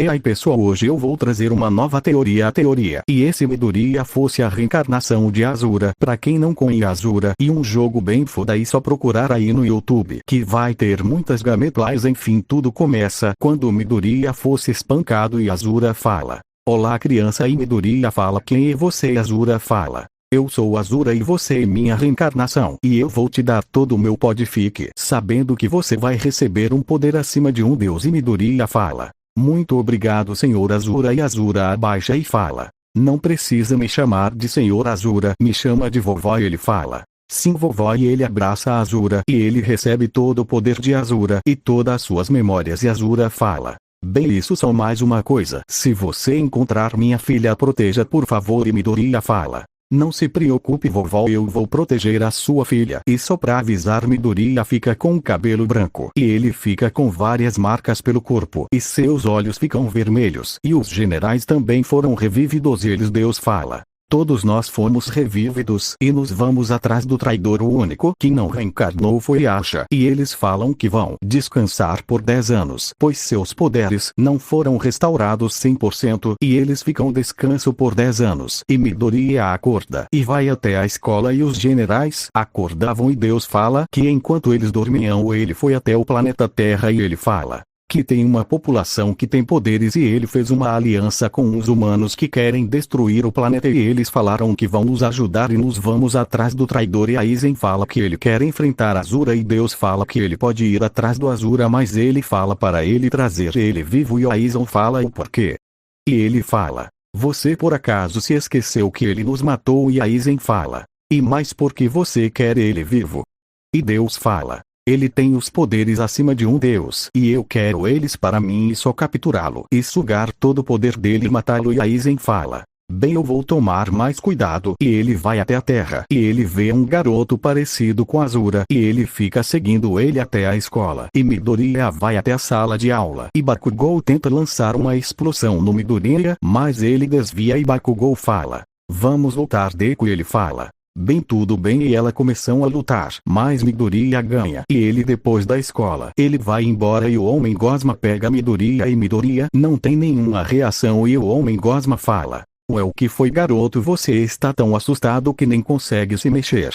E aí pessoal, hoje eu vou trazer uma nova teoria. A teoria e esse Midoriya fosse a reencarnação de Asura. Pra quem não conhece Asura, e um jogo bem foda, e só procurar aí no YouTube, que vai ter muitas gameplays. Enfim, tudo começa quando o Midoriya fosse espancado e Asura fala: "Olá criança", e Midoriya fala: "Quem é você?" E Asura fala: "Eu sou Asura e você é minha reencarnação. E eu vou te dar todo o meu poder. Fique sabendo que você vai receber um poder acima de um deus." E Midoriya fala: "Muito obrigado, senhor Asura." E Asura abaixa e fala: "Não precisa me chamar de senhor Asura, me chama de vovó." E ele fala: "Sim, vovó." E ele abraça a Asura e ele recebe todo o poder de Asura e todas as suas memórias. E Asura fala: "Bem, isso só mais uma coisa. Se você encontrar minha filha, proteja por favor." E Midoriya fala: "Não se preocupe, vovó, eu vou proteger a sua filha." E só pra avisar, Midoriya fica com o cabelo branco e ele fica com várias marcas pelo corpo e seus olhos ficam vermelhos. E os generais também foram revividos e Deus fala: "Todos nós fomos revividos e nos vamos atrás do traidor. O único que não reencarnou foi Asha." E eles falam que vão descansar por 10 anos, pois seus poderes não foram restaurados 100%, e eles ficam descanso por 10 anos. E Midoriya acorda e vai até a escola e os generais acordavam e Deus fala que enquanto eles dormiam ele foi até o planeta Terra e ele fala que tem uma população que tem poderes e ele fez uma aliança com os humanos que querem destruir o planeta e eles falaram que vão nos ajudar e nos vamos atrás do traidor. E Aizen fala que ele quer enfrentar Asura e Deus fala que ele pode ir atrás do Asura, mas ele fala para ele trazer ele vivo. E o Aizen fala o porquê. E ele fala: "Você por acaso se esqueceu que ele nos matou?" E Aizen fala: "E mais por que você quer ele vivo?" E Deus fala: "Ele tem os poderes acima de um deus e eu quero eles para mim e só capturá-lo e sugar todo o poder dele e matá-lo." E Aizen fala: "Bem, eu vou tomar mais cuidado." E ele vai até a terra e ele vê um garoto parecido com Asura e ele fica seguindo ele até a escola. E Midoriya vai até a sala de aula e Bakugou tenta lançar uma explosão no Midoriya, mas ele desvia e Bakugou fala: "Vamos lutar, Deku." E ele fala: "Bem, tudo bem." E ela começam a lutar, mas Midoriya ganha. E ele depois da escola ele vai embora e o Homem Gosma pega Midoriya e Midoriya não tem nenhuma reação e o Homem Gosma fala: "Ué, o que foi, garoto? Você está tão assustado que nem consegue se mexer."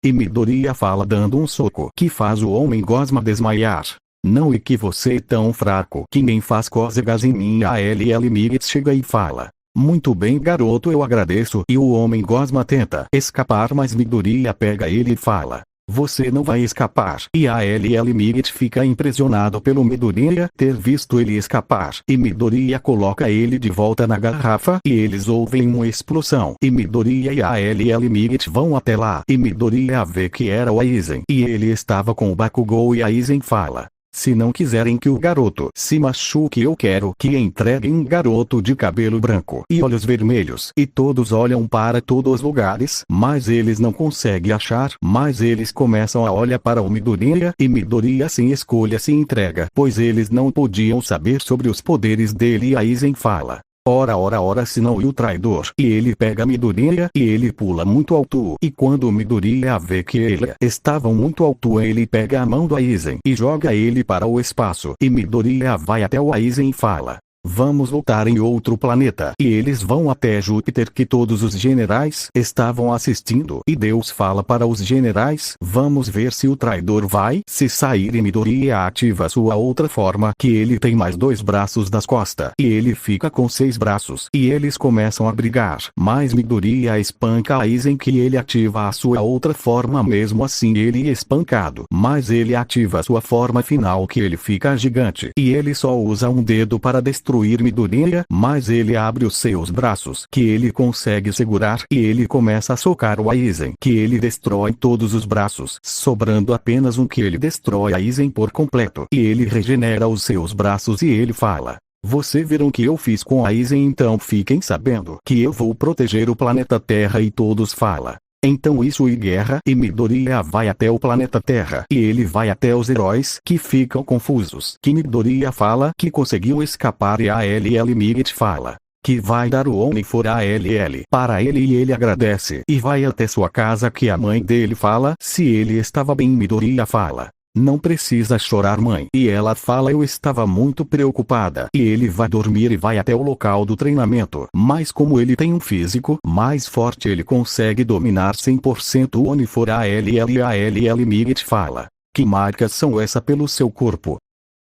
E Midoriya fala dando um soco que faz o Homem Gosma desmaiar: "Não, e que você é tão fraco que nem faz cócegas em mim." A LL Miguel chega e fala: "Muito bem, garoto, eu agradeço." E o Homem Gosma tenta escapar, mas Midoriya pega ele e fala: "Você não vai escapar." E a LL Miguel fica impressionado pelo Midoriya ter visto ele escapar. E Midoriya coloca ele de volta na garrafa e eles ouvem uma explosão. E Midoriya e a LL Miguel vão até lá. E Midoriya vê que era o Aizen e ele estava com o Bakugou. E Aizen fala: "Se não quiserem que o garoto se machuque, eu quero que entreguem um garoto de cabelo branco e olhos vermelhos." E todos olham para todos os lugares, mas eles não conseguem achar. Mas eles começam a olhar para o Midoriya e Midoriya sem escolha se entrega, pois eles não podiam saber sobre os poderes dele. E Aizen fala: Ora, se não, e o traidor." E ele pega Midoriya e ele pula muito alto. E quando o Midoriya vê que ele estava muito alto, ele pega a mão do Aizen e joga ele para o espaço. E Midoriya vai até o Aizen e fala: "Vamos lutar em outro planeta." E eles vão até Júpiter, que todos os generais estavam assistindo. E Deus fala para os generais: "Vamos ver se o traidor vai se sair." E Midoriya ativa sua outra forma, que ele tem mais 2 braços das costas. E ele fica com 6 braços. E eles começam a brigar. Mas Midoriya espanca Aizen, que ele ativa a sua outra forma. Mesmo assim ele é espancado. Mas ele ativa sua forma final, que ele fica gigante. E ele só usa um dedo para destruir Midoriya, mas ele abre os seus braços, que ele consegue segurar, e ele começa a socar o Aizen, que ele destrói todos os braços, sobrando apenas um, que ele destrói Aizen por completo. E ele regenera os seus braços e ele fala: "Você viram o que eu fiz com Aizen? Então fiquem sabendo que eu vou proteger o planeta Terra." E todos falam: "Então isso e guerra." E Midoriya vai até o planeta Terra e ele vai até os heróis, que ficam confusos. Que Midoriya fala que conseguiu escapar e a LL Miguel fala que vai dar o Oni for a LL para ele e ele agradece e vai até sua casa, que a mãe dele fala se ele estava bem. Midoriya fala: Não precisa chorar, mãe. E ela fala: eu estava muito preocupada. E ele vai dormir e vai até o local do treinamento. Mas como ele tem um físico mais forte, ele consegue dominar 100% o Onifor-ALL. Migit fala: que marcas são essa pelo seu corpo?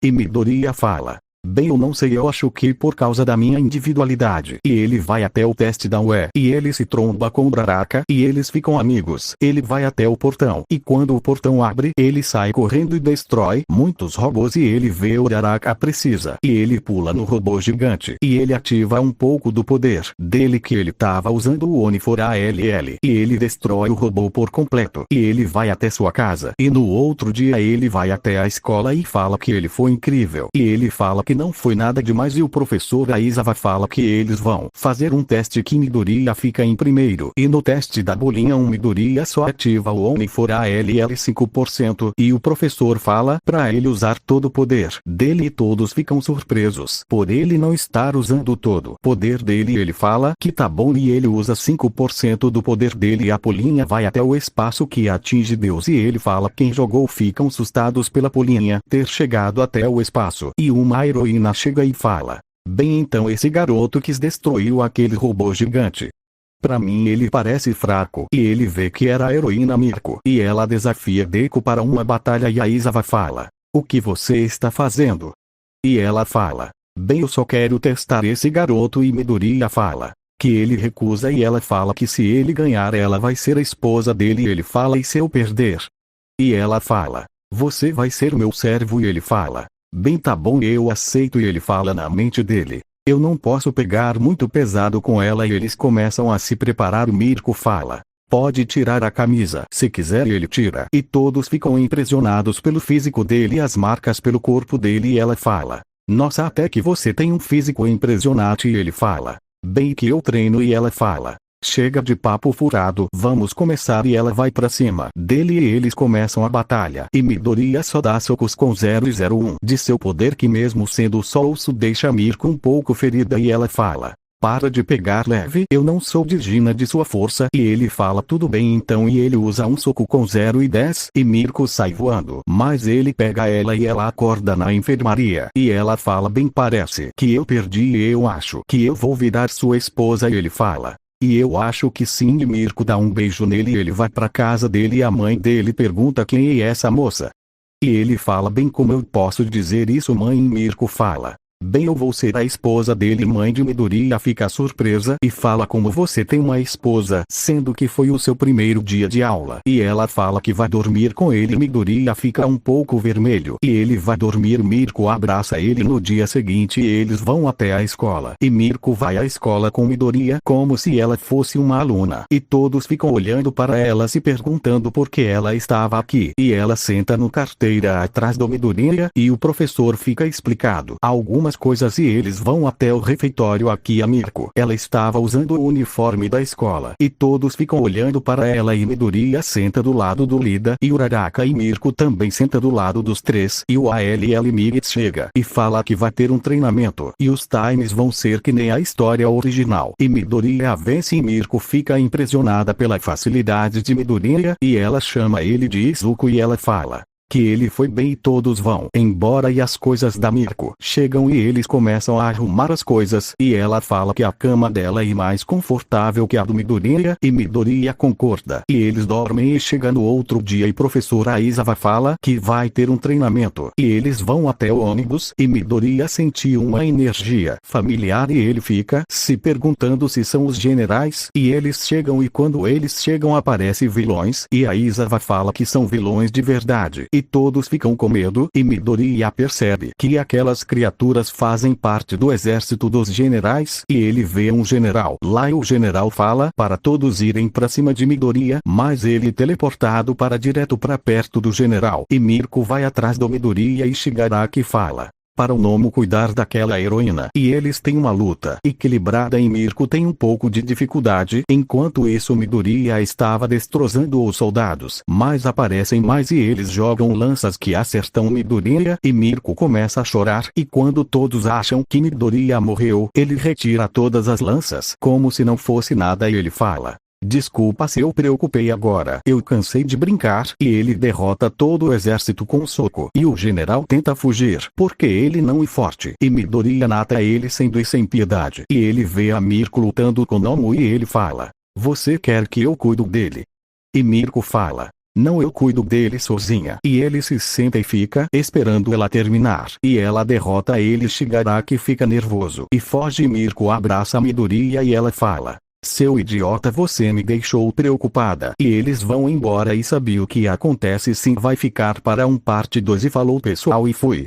E Midoriya fala: bem, eu não sei, eu acho que por causa da minha individualidade. E ele vai até o teste da UE. E ele se tromba com Uraraka. E eles ficam amigos. Ele vai até o portão. E quando o portão abre, ele sai correndo e destrói muitos robôs. E ele vê Uraraka precisa. E ele pula no robô gigante. E ele ativa um pouco do poder dele que ele estava usando, o Onifor-ALL. E ele destrói o robô por completo. E ele vai até sua casa. E no outro dia ele vai até a escola e fala que ele foi incrível. E ele fala que não foi nada demais. E o professor Aizawa fala que eles vão fazer um teste que Midoriya fica em primeiro. E no teste da bolinha Midoriya só ativa o Onifor-ALL 5%. E o professor fala pra ele usar todo o poder dele e todos ficam surpresos por ele não estar usando todo o poder dele. Ele fala que tá bom e ele usa 5% do poder dele. E a bolinha vai até o espaço que atinge Deus. E ele fala: quem jogou ficam assustados pela bolinha ter chegado até o espaço. E uma heroína chega e fala: bem, então esse garoto quis destruiu aquele robô gigante. Pra mim ele parece fraco. E ele vê que era a heroína Mirko. E ela desafia Deku para uma batalha. E a Aizawa fala: o que você está fazendo? E ela fala: bem, eu só quero testar esse garoto. E Midoriya fala que ele recusa. E ela fala que se ele ganhar ela vai ser a esposa dele. E ele fala: e se eu perder? E ela fala: você vai ser o meu servo. E ele fala: bem, tá bom, eu aceito. E ele fala na mente dele: eu não posso pegar muito pesado com ela. E eles começam a se preparar. O Mirko fala: pode tirar a camisa se quiser. E ele tira. E todos ficam impressionados pelo físico dele e as marcas pelo corpo dele. E ela fala: nossa, até que você tem um físico impressionante. E ele fala: bem, que eu treino. E ela fala: chega de papo furado, vamos começar. E ela vai pra cima dele e eles começam a batalha. E Midoriya só dá socos com 0,01 de seu poder, que mesmo sendo só osso deixa Mirko um pouco ferida. E ela fala: para de pegar leve, eu não sou digna de sua força. E ele fala: tudo bem então. E ele usa um soco com 0,10 e Mirko sai voando. Mas ele pega ela e ela acorda na enfermaria. E ela fala: bem, parece que eu perdi e eu acho que eu vou virar sua esposa. E ele fala: e eu acho que sim. E Mirko dá um beijo nele e ele vai pra casa dele. E a mãe dele pergunta: quem é essa moça? E ele fala: bem, como eu posso dizer isso, mãe? E Mirko fala: bem, eu vou ser a esposa dele. Mãe de Midoriya fica surpresa e fala: como você tem uma esposa, sendo que foi o seu primeiro dia de aula? E ela fala que vai dormir com ele. Midoriya fica um pouco vermelho e ele vai dormir. Mirko abraça ele. No dia seguinte eles vão até a escola e Mirko vai à escola com Midoriya como se ela fosse uma aluna. E todos ficam olhando para ela se perguntando por que ela estava aqui. E ela senta no carteira atrás do Midoriya e o professor fica explicado algumas coisas e eles vão até o refeitório. Aqui a Mirko, ela estava usando o uniforme da escola e todos ficam olhando para ela. E Midoriya senta do lado do Lida e Uraraka e Mirko também senta do lado dos três. E o ALL Migit chega e fala que vai ter um treinamento e os times vão ser que nem a história original. E Midoriya vence e Mirko fica impressionada pela facilidade de Midoriya e ela chama ele de Izuku. E ela fala que ele foi bem e todos vão embora. E as coisas da Mirko chegam e eles começam a arrumar as coisas. E ela fala que a cama dela é mais confortável que a do Midoriya e Midoriya concorda. E eles dormem e chega no outro dia e professora Aizawa fala que vai ter um treinamento. E eles vão até o ônibus e Midoriya sentiu uma energia familiar e ele fica se perguntando se são os generais. E eles chegam e quando eles chegam aparecem vilões e a Aizawa fala que são vilões de verdade. E todos ficam com medo e Midoriya percebe que aquelas criaturas fazem parte do exército dos generais e ele vê um general lá e o general fala para todos irem pra cima de Midoriya, mas ele é teleportado para direto pra perto do general. E Mirko vai atrás do Midoriya e Shigaraki fala para o Nomo cuidar daquela heroína. E eles têm uma luta equilibrada e Mirko tem um pouco de dificuldade. Enquanto isso Midoriya estava destroçando os soldados. Mas aparecem mais e eles jogam lanças que acertam Midoriya e Mirko começa a chorar. E quando todos acham que Midoriya morreu, ele retira todas as lanças como se não fosse nada e ele fala Desculpa se eu preocupei agora. Eu cansei de brincar. E ele derrota todo o exército com um soco. E o general tenta fugir, porque ele não é forte. E Midoriya mata ele sendo e sem piedade. E ele vê a Mirko lutando com Nomu e ele fala: você quer que eu cuido dele? E Mirko fala: não, eu cuido dele sozinha. E ele se senta e fica esperando ela terminar. E ela derrota ele. Shigaraki fica nervoso e foge. E Mirko abraça Midoriya e ela fala: seu idiota, você me deixou preocupada. E eles vão embora e sabe o que acontece sim, vai ficar para um parte 2 e falou pessoal e fui.